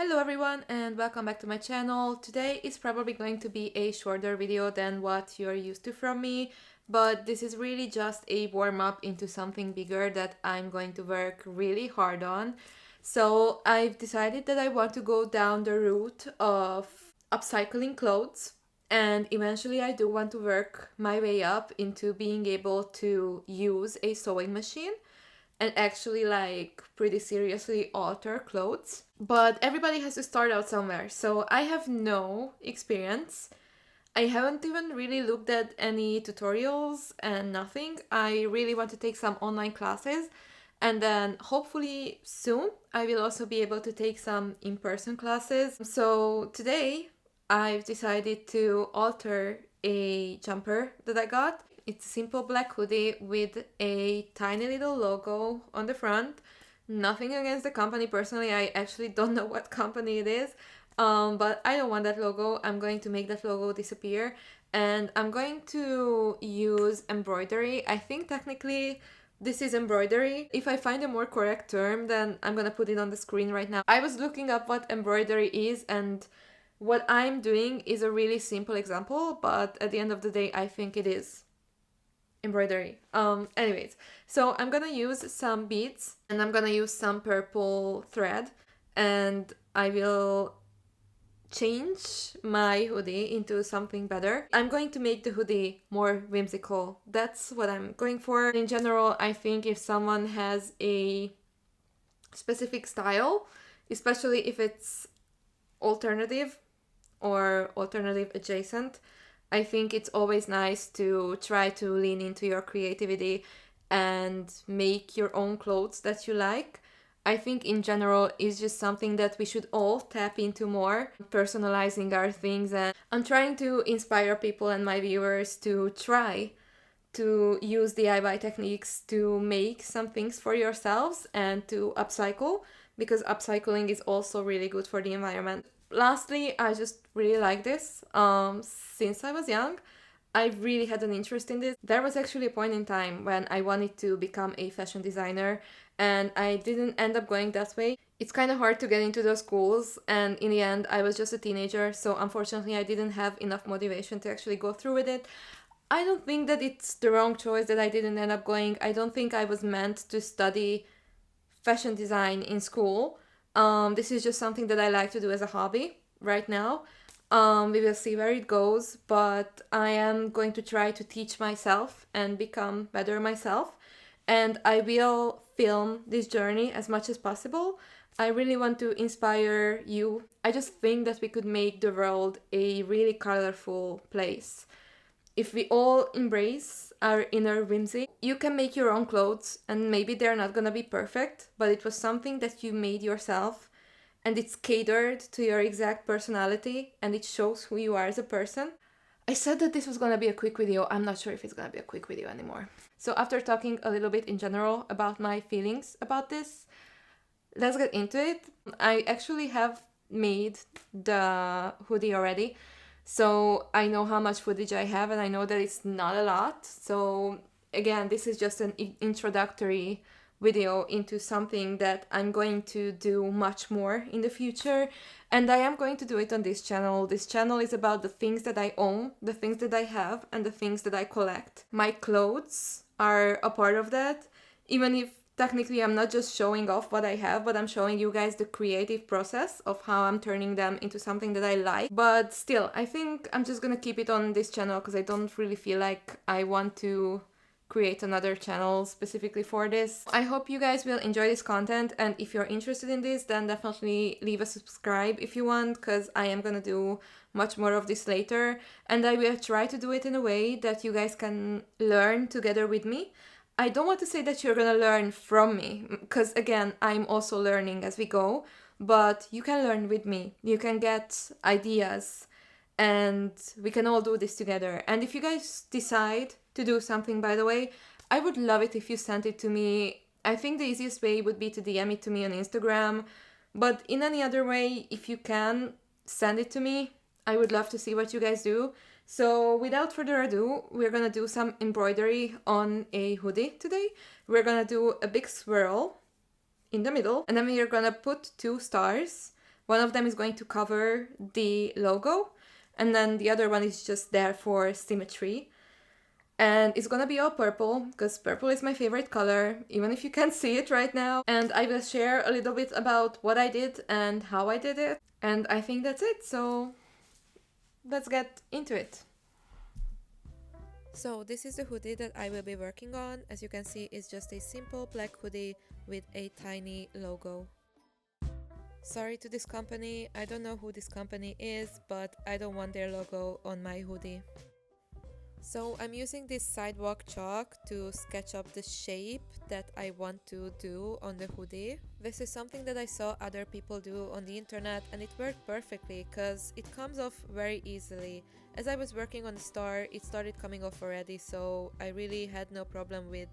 Hello everyone and welcome back to my channel. Today is probably going to be a shorter video than what you're used to from me, but this is really just a warm-up into something bigger that I'm going to work really hard on. So I've decided that I want to go down the route of upcycling clothes, and eventually I do want to work my way up into being able to use a sewing machine and actually pretty seriously alter clothes. But everybody has to start out somewhere. So I have no experience. I haven't even really looked at any tutorials and nothing. I really want to take some online classes, and then hopefully soon I will also be able to take some in-person classes. So today I've decided to alter a jumper that I got. It's a simple black hoodie with a tiny little logo on the front. Nothing against the company. Personally, I actually don't know what company it is, but I don't want that logo. I'm going to make that logo disappear, and I'm going to use embroidery. I think technically this is embroidery. If I find a more correct term, then I'm gonna put it on the screen right now. I was looking up what embroidery is, and what I'm doing is a really simple example, but at the end of the day, I think it is embroidery. Anyways, so I'm gonna use some beads and I'm gonna use some purple thread, and I will change my hoodie into something better. I'm going to make the hoodie more whimsical. That's what I'm going for. In general, I think if someone has a specific style, especially if it's alternative or alternative adjacent, I think it's always nice to try to lean into your creativity and make your own clothes that you like. I think in general it's just something that we should all tap into more, personalizing our things, and I'm trying to inspire people and my viewers to try to use DIY techniques to make some things for yourselves and to upcycle, because upcycling is also really good for the environment. Lastly, I just really like this. Since I was young, I really had an interest in this. There was actually a point in time when I wanted to become a fashion designer, and I didn't end up going that way. It's kind of hard to get into those schools, and in the end, I was just a teenager, so unfortunately, I didn't have enough motivation to actually go through with it. I don't think that it's the wrong choice that I didn't end up going. I don't think I was meant to study fashion design in school. This is just something that I like to do as a hobby right now. We will see where it goes, but I am going to try to teach myself and become better myself. And I will film this journey as much as possible. I really want to inspire you. I just think that we could make the world a really colorful place if we all embrace our inner whimsy. You can make your own clothes, and maybe they're not gonna be perfect, but it was something that you made yourself, and it's catered to your exact personality, and it shows who you are as a person. I said that this was gonna be a quick video. I'm not sure if it's gonna be a quick video anymore. So after talking a little bit in general about my feelings about this, let's get into it. I actually have made the hoodie already, so I know how much footage I have, and I know that it's not a lot. So again, this is just an introductory video into something that I'm going to do much more in the future, and I am going to do it on this channel. This channel is about the things that I own, the things that I have, and the things that I collect. My clothes are a part of that, even if technically I'm not just showing off what I have, but I'm showing you guys the creative process of how I'm turning them into something that I like. But still, I think I'm just gonna keep it on this channel because I don't really feel like I want to create another channel specifically for this. I hope you guys will enjoy this content, and if you're interested in this, then definitely leave a subscribe if you want, because I am gonna do much more of this later, and I will try to do it in a way that you guys can learn together with me. I don't want to say that you're gonna learn from me, because again, I'm also learning as we go, but you can learn with me. You can get ideas, and we can all do this together. And if you guys decide to do something, by the way, I would love it if you sent it to me. I think the easiest way would be to DM it to me on Instagram, but in any other way, if you can, send it to me. I would love to see what you guys do. So without further ado, we're gonna do some embroidery on a hoodie today. We're gonna do a big swirl in the middle, and then we're gonna put 2 stars One of them is going to cover the logo, and then the other one is just there for symmetry. And it's gonna be all purple, because purple is my favorite color, even if you can't see it right now. And I will share a little bit about what I did and how I did it. And I think that's it, so let's get into it. So this is the hoodie that I will be working on. As you can see, it's just a simple black hoodie with a tiny logo. Sorry to this company, I don't know who this company is, but I don't want their logo on my hoodie. So I'm using this sidewalk chalk to sketch up the shape that I want to do on the hoodie. This is something that I saw other people do on the internet, and it worked perfectly because it comes off very easily. As I was working on the star, it started coming off already, so I really had no problem with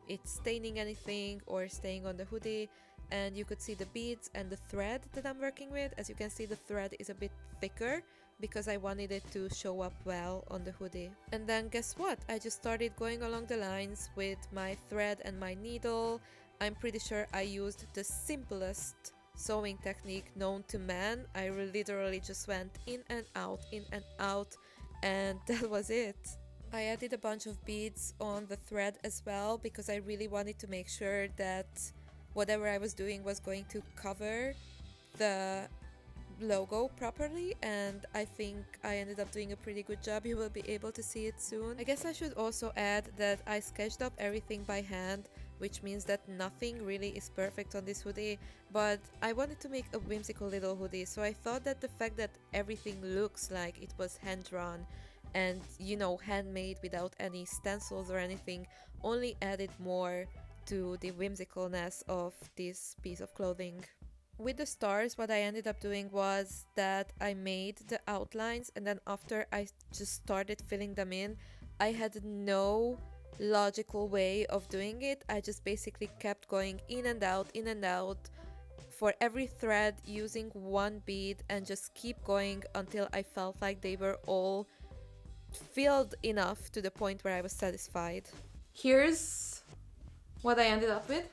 it staining anything or staying on the hoodie. And you could see the beads and the thread that I'm working with. As you can see, the thread is a bit thicker because I wanted it to show up well on the hoodie. And then guess what? I just started going along the lines with my thread and my needle. I'm pretty sure I used the simplest sewing technique known to man. I literally just went in and out, and that was it. I added a bunch of beads on the thread as well because I really wanted to make sure that whatever I was doing was going to cover the logo properly, and I think I ended up doing a pretty good job. You will be able to see it soon. I guess I should also add that I sketched up everything by hand, which means that nothing really is perfect on this hoodie, but I wanted to make a whimsical little hoodie, so I thought that the fact that everything looks like it was hand-drawn and, you know, handmade without any stencils or anything only added more to the whimsicalness of this piece of clothing. With the stars, what I ended up doing was that I made the outlines, and then after I just started filling them in, I had no logical way of doing it. I just basically kept going in and out for every thread using one bead and just keep going until I felt like they were all filled enough to the point where I was satisfied. Here's what I ended up with.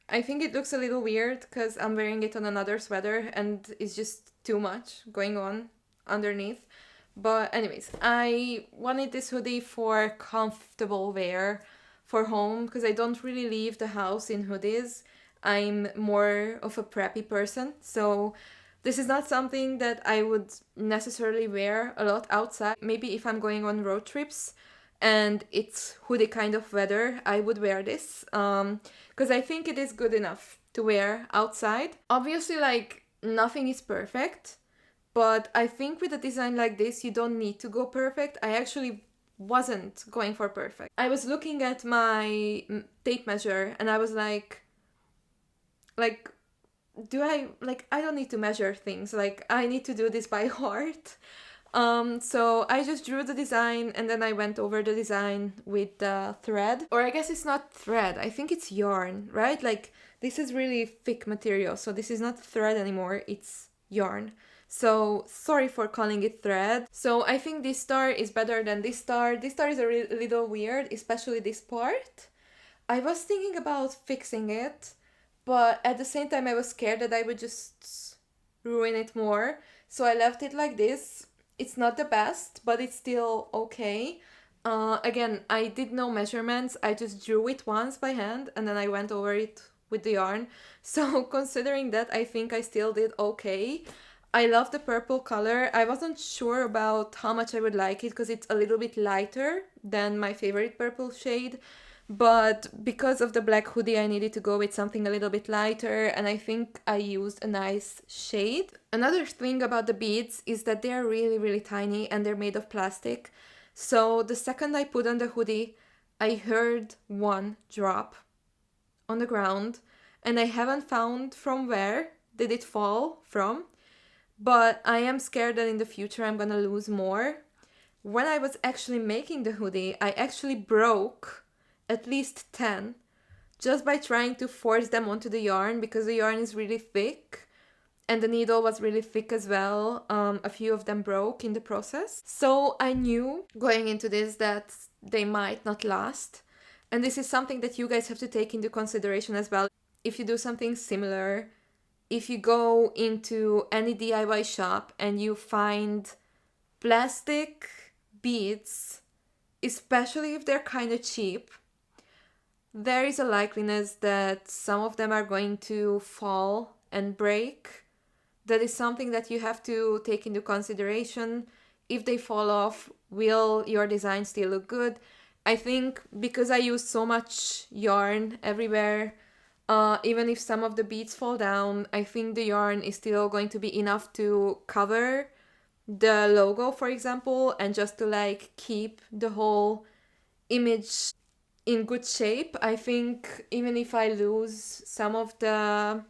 I think it looks a little weird because I'm wearing it on another sweater and it's just too much going on underneath. But anyways, I wanted this hoodie for comfortable wear for home because I don't really leave the house in hoodies. I'm more of a preppy person, so this is not something that I would necessarily wear a lot outside. Maybe if I'm going on road trips and it's hoodie kind of weather, I would wear this because I think it is good enough to wear outside. Obviously, like, nothing is perfect, but I think with a design like this, you don't need to go perfect. I actually wasn't going for perfect. I was looking at my tape measure and I was like, do I, like, I don't need to measure things. Like, I need to do this by heart. So I just drew the design and then I went over the design with the thread. Or I guess it's not thread, I think it's yarn, right? Like, this is really thick material, so this is not thread anymore, it's yarn. So sorry for calling it thread. So I think this star is better than this star. This star is a little weird, especially this part. I was thinking about fixing it, but at the same time I was scared that I would just ruin it more. So I left it like this. It's not the best, but it's still okay. Again, I did no measurements. I just drew it once by hand and then I went over it with the yarn. So considering that, I think I still did okay. I love the purple color. I wasn't sure about how much I would like it because it's a little bit lighter than my favorite purple shade. But because of the black hoodie, I needed to go with something a little bit lighter, and I think I used a nice shade. Another thing about the beads is that they are really, really tiny and they're made of plastic. So the second I put on the hoodie, I heard one drop on the ground, and I haven't found from where did it fall from, but I am scared that in the future I'm gonna lose more. When I was actually making the hoodie, I actually broke at least 10 just by trying to force them onto the yarn because the yarn is really thick and the needle was really thick as well. A few of them broke in the process. So I knew going into this that they might not last. And this is something that you guys have to take into consideration as well. If you do something similar, if you go into any DIY shop and you find plastic beads, especially if they're kind of cheap, there is a likeliness that some of them are going to fall and break. That is something that you have to take into consideration. If they fall off, will your design still look good? I think because I use so much yarn everywhere, even if some of the beads fall down, I think the yarn is still going to be enough to cover the logo, for example, and just to like keep the whole image in good shape. I think even if I lose some of the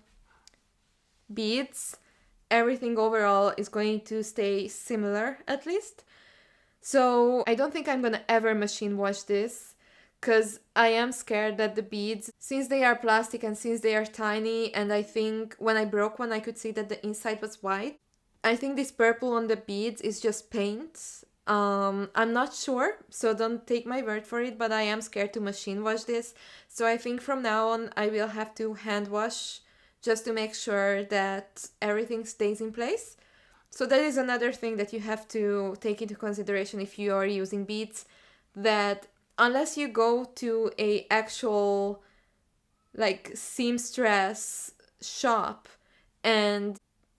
beads, everything overall is going to stay similar at least. So I don't think I'm gonna ever machine wash this, because I am scared that the beads, since they are plastic and since they are tiny, and I think when I broke one I could see that the inside was white, I think this purple on the beads is just paint. I'm not sure, so don't take my word for it, but I am scared to machine wash this. So I think from now on I will have to hand wash just to make sure that everything stays in place. So that is another thing that you have to take into consideration if you are using beads, that unless you go to a actual like seamstress shop, and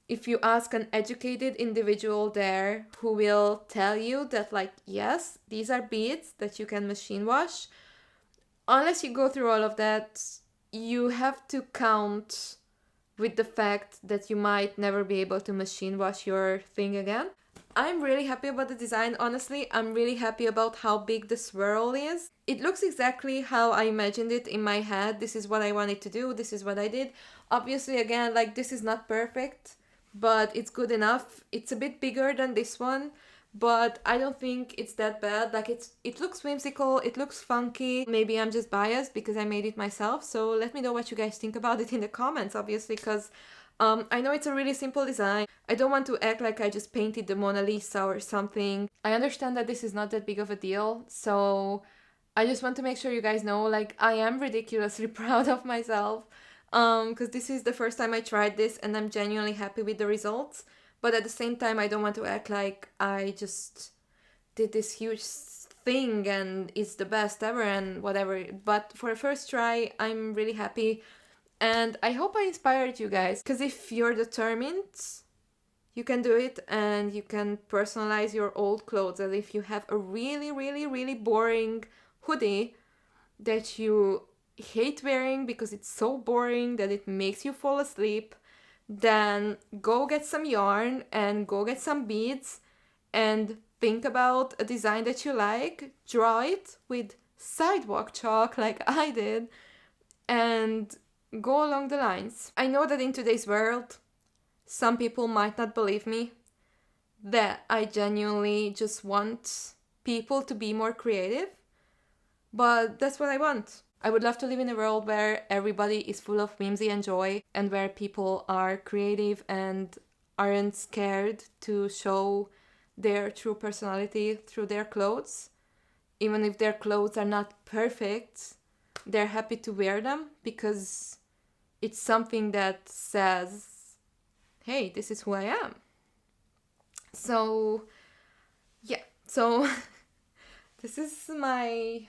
if you ask an educated individual there who will tell you that like, yes, these are beads that you can machine wash, unless you go through all of that, you have to count with the fact that you might never be able to machine wash your thing again. I'm really happy about the design, honestly. I'm really happy about how big the swirl is. It looks exactly how I imagined it in my head. This is what I wanted to do, this is what I did. Obviously, again, like this is not perfect, but it's good enough. It's a bit bigger than this one, but I don't think it's that bad. Like it looks whimsical, it looks funky. Maybe I'm just biased because I made it myself, so let me know what you guys think about it in the comments, obviously, because I know it's a really simple design. I don't want to act like I just painted the Mona Lisa or something. I understand that this is not that big of a deal, so I just want to make sure you guys know, like, I am ridiculously proud of myself, because this is the first time I tried this and I'm genuinely happy with the results. But at the same time, I don't want to act like I just did this huge thing and it's the best ever and whatever. But for a first try, I'm really happy. And I hope I inspired you guys, because if you're determined, you can do it and you can personalize your old clothes. And if you have a really, really, really boring hoodie that you hate wearing because it's so boring that it makes you fall asleep, then go get some yarn and go get some beads and think about a design that you like, draw it with sidewalk chalk like I did, and go along the lines. I know that in today's world, some people might not believe me, that I genuinely just want people to be more creative, but that's what I want. I would love to live in a world where everybody is full of whimsy and joy, and where people are creative and aren't scared to show their true personality through their clothes. Even if their clothes are not perfect, they're happy to wear them because it's something that says, hey, this is who I am. So, yeah. So, this is my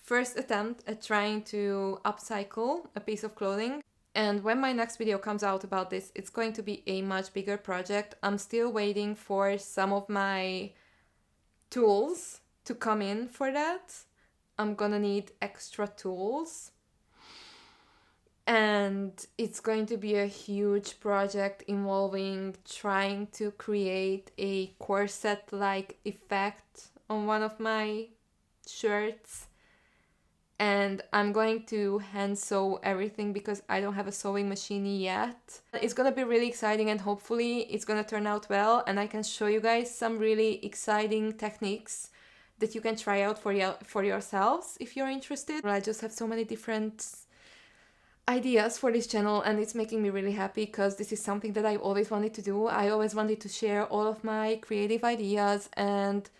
first attempt at trying to upcycle a piece of clothing. And when my next video comes out about this, it's going to be a much bigger project. I'm still waiting for some of my tools to come in for that. I'm gonna need extra tools. And it's going to be a huge project involving trying to create a corset-like effect on one of my shirts. And I'm going to hand sew everything because I don't have a sewing machine yet. It's gonna be really exciting and hopefully it's gonna turn out well and I can show you guys some really exciting techniques that you can try out for yourselves if you're interested. I just have so many different ideas for this channel and it's making me really happy because this is something that I always wanted to do. I always wanted to share all of my creative ideas and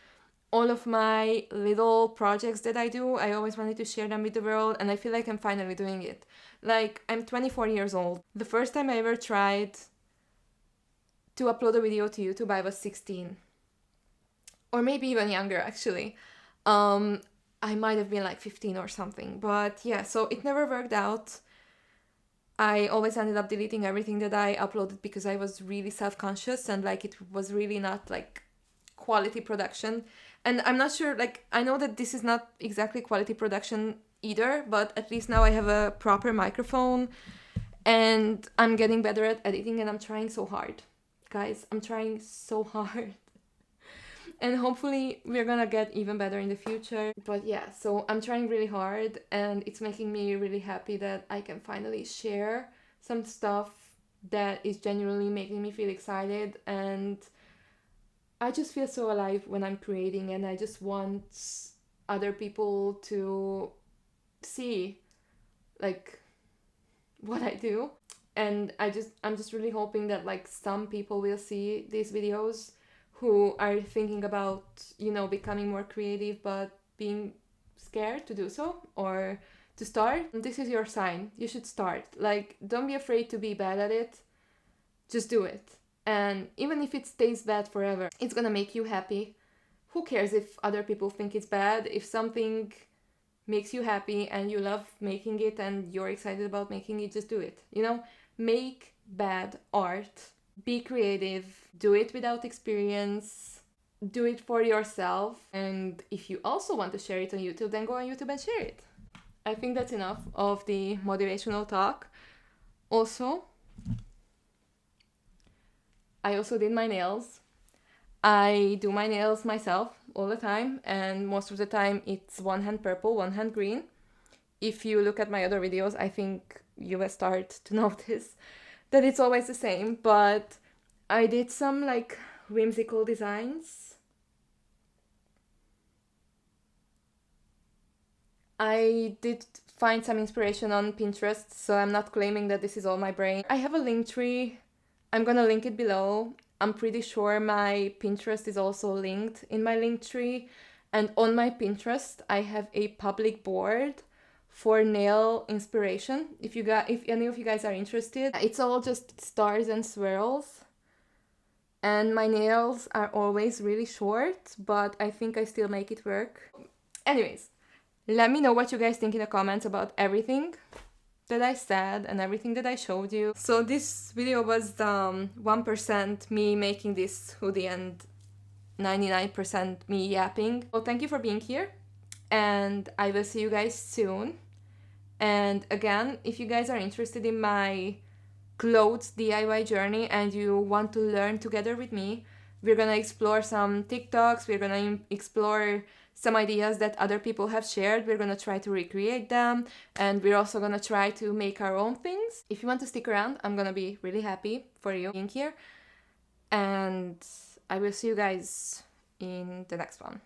all of my little projects that I do. I always wanted to share them with the world and I feel like I'm finally doing it. Like, I'm 24 years old. The first time I ever tried to upload a video to YouTube, I was 16. Or maybe even younger, actually. I might have been like 15 or something. But yeah, so it never worked out. I always ended up deleting everything that I uploaded because I was really self-conscious and like it was really not like quality production. And I'm not sure, like, I know that this is not exactly quality production either, but at least now I have a proper microphone and I'm getting better at editing and I'm trying so hard. Guys, I'm trying so hard. And hopefully we're gonna get even better in the future. But yeah, so I'm trying really hard and it's making me really happy that I can finally share some stuff that is genuinely making me feel excited. And I just feel so alive when I'm creating, and I just want other people to see like what I do. And I'm just really hoping that like some people will see these videos who are thinking about, you know, becoming more creative but being scared to do so or to start. This is your sign. You should start. Like, don't be afraid to be bad at it. Just do it. And even if it stays bad forever, it's gonna make you happy. Who cares if other people think it's bad? If something makes you happy and you love making it and you're excited about making it, just do it. You know, make bad art. Be creative. Do it without experience. Do it for yourself. And if you also want to share it on YouTube, then go on YouTube and share it. I think that's enough of the motivational talk. Also, I also did my nails. I do my nails myself all the time, and most of the time it's one hand purple, one hand green. If you look at my other videos, I think you will start to notice that it's always the same, but I did some like whimsical designs. I did find some inspiration on Pinterest, so I'm not claiming that this is all my brain. I have a link tree. I'm gonna link it below. I'm pretty sure my Pinterest is also linked in my link tree. And on my Pinterest, I have a public board for nail inspiration. If any of you guys are interested, it's all just stars and swirls. And my nails are always really short, but I think I still make it work. Anyways, let me know what you guys think in the comments about everything that I said and everything that I showed you. So this video was 1% me making this hoodie and 99% me yapping. Well, thank you for being here, and I will see you guys soon. And again, if you guys are interested in my clothes DIY journey and you want to learn together with me, we're gonna explore some TikToks, we're gonna explore some ideas that other people have shared, we're gonna try to recreate them, and we're also gonna try to make our own things. If you want to stick around, I'm gonna be really happy for you being here, and I will see you guys in the next one.